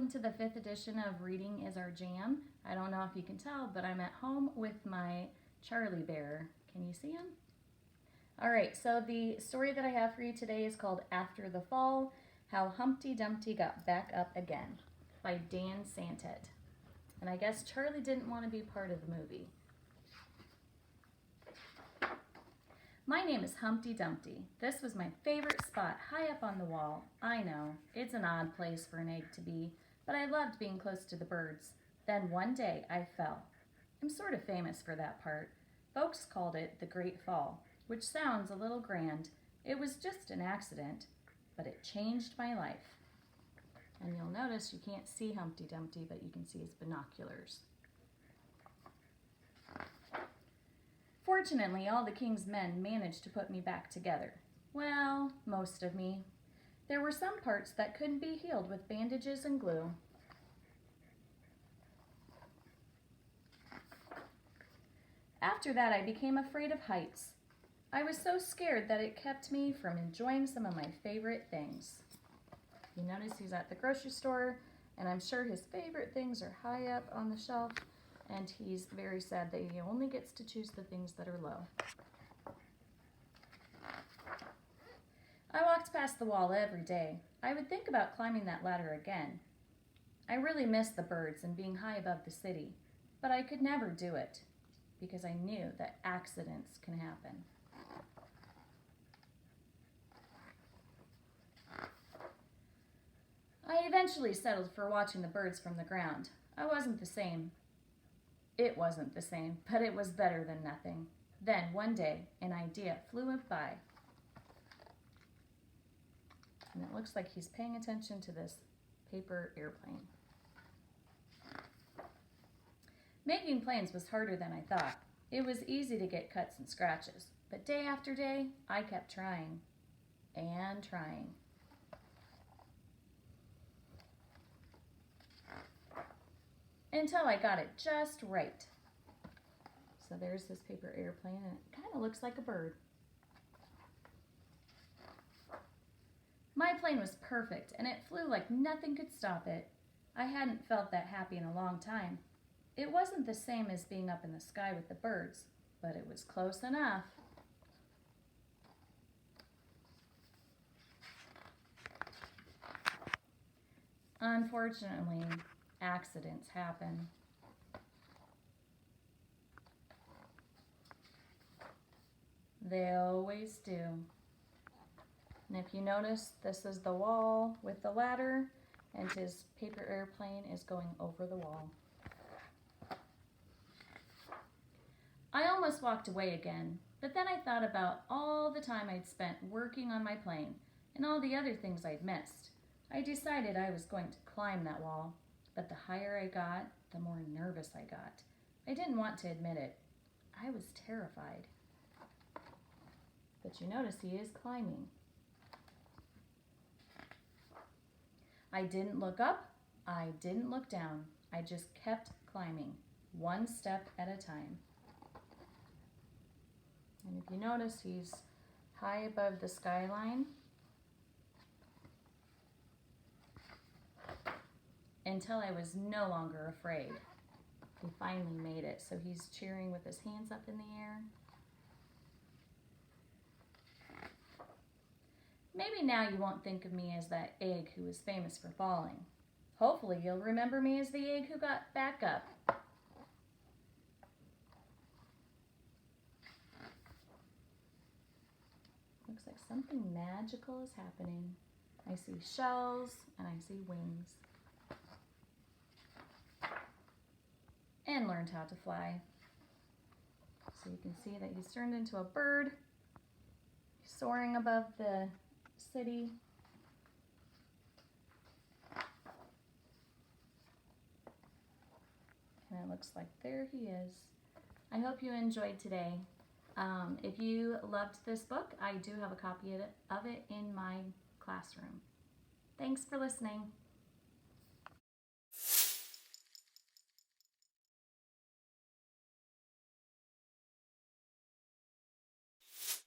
welcome to the 5th edition of Reading is Our Jam. I don't know if you can tell, but I'm at home with my Charlie Bear. Can you see him? All right, so the story that I have for you today is called After the Fall, How Humpty Dumpty Got Back Up Again by Dan Santet. And I guess Charlie didn't want to be part of the movie. My name is Humpty Dumpty. This was my favorite spot, high up on the wall. I know, it's an odd place for an egg to be, but I loved being close to the birds. Then one day I fell. I'm sort of famous for that part. Folks called it the Great Fall, which sounds a little grand. It was just an accident, but it changed my life. And you'll notice you can't see Humpty Dumpty, but you can see his binoculars. Fortunately, all the king's men managed to put me back together. Well, most of me. There were some parts that couldn't be healed with bandages and glue. After that, I became afraid of heights. I was so scared that it kept me from enjoying some of my favorite things. You notice he's at the grocery store, and I'm sure his favorite things are high up on the shelf, and he's very sad that he only gets to choose the things that are low. I walked past the wall every day. I would think about climbing that ladder again. I really missed the birds and being high above the city, but I could never do it because I knew that accidents can happen. I eventually settled for watching the birds from the ground. I wasn't the same. It wasn't the same, but it was better than nothing. Then, one day, an idea flew by. And it looks like he's paying attention to this paper airplane. Making planes was harder than I thought. It was easy to get cuts and scratches, but day after day, I kept trying and trying. Until I got it just right. So there's this paper airplane, and it kind of looks like a bird. My plane was perfect, and it flew like nothing could stop it. I hadn't felt that happy in a long time. It wasn't the same as being up in the sky with the birds, but it was close enough. Unfortunately, accidents happen. They always do. And if you notice, this is the wall with the ladder, and his paper airplane is going over the wall. I almost walked away again, but then I thought about all the time I'd spent working on my plane and all the other things I'd missed. I decided I was going to climb that wall, but the higher I got, the more nervous I got. I didn't want to admit it. I was terrified. But you notice he is climbing. I didn't look up, I didn't look down. I just kept climbing, one step at a time. And if you notice, he's high above the skyline. Until I was no longer afraid. He finally made it, so he's cheering with his hands up in the air. Maybe now you won't think of me as that egg who was famous for falling. Hopefully you'll remember me as the egg who got back up. Looks like something magical is happening. I see shells and I see wings. And learned how to fly. So you can see that he's turned into a bird. He's soaring above the city. And it looks like there he is. I hope you enjoyed today. If you loved this book, I do have a copy of it in my classroom. Thanks for listening.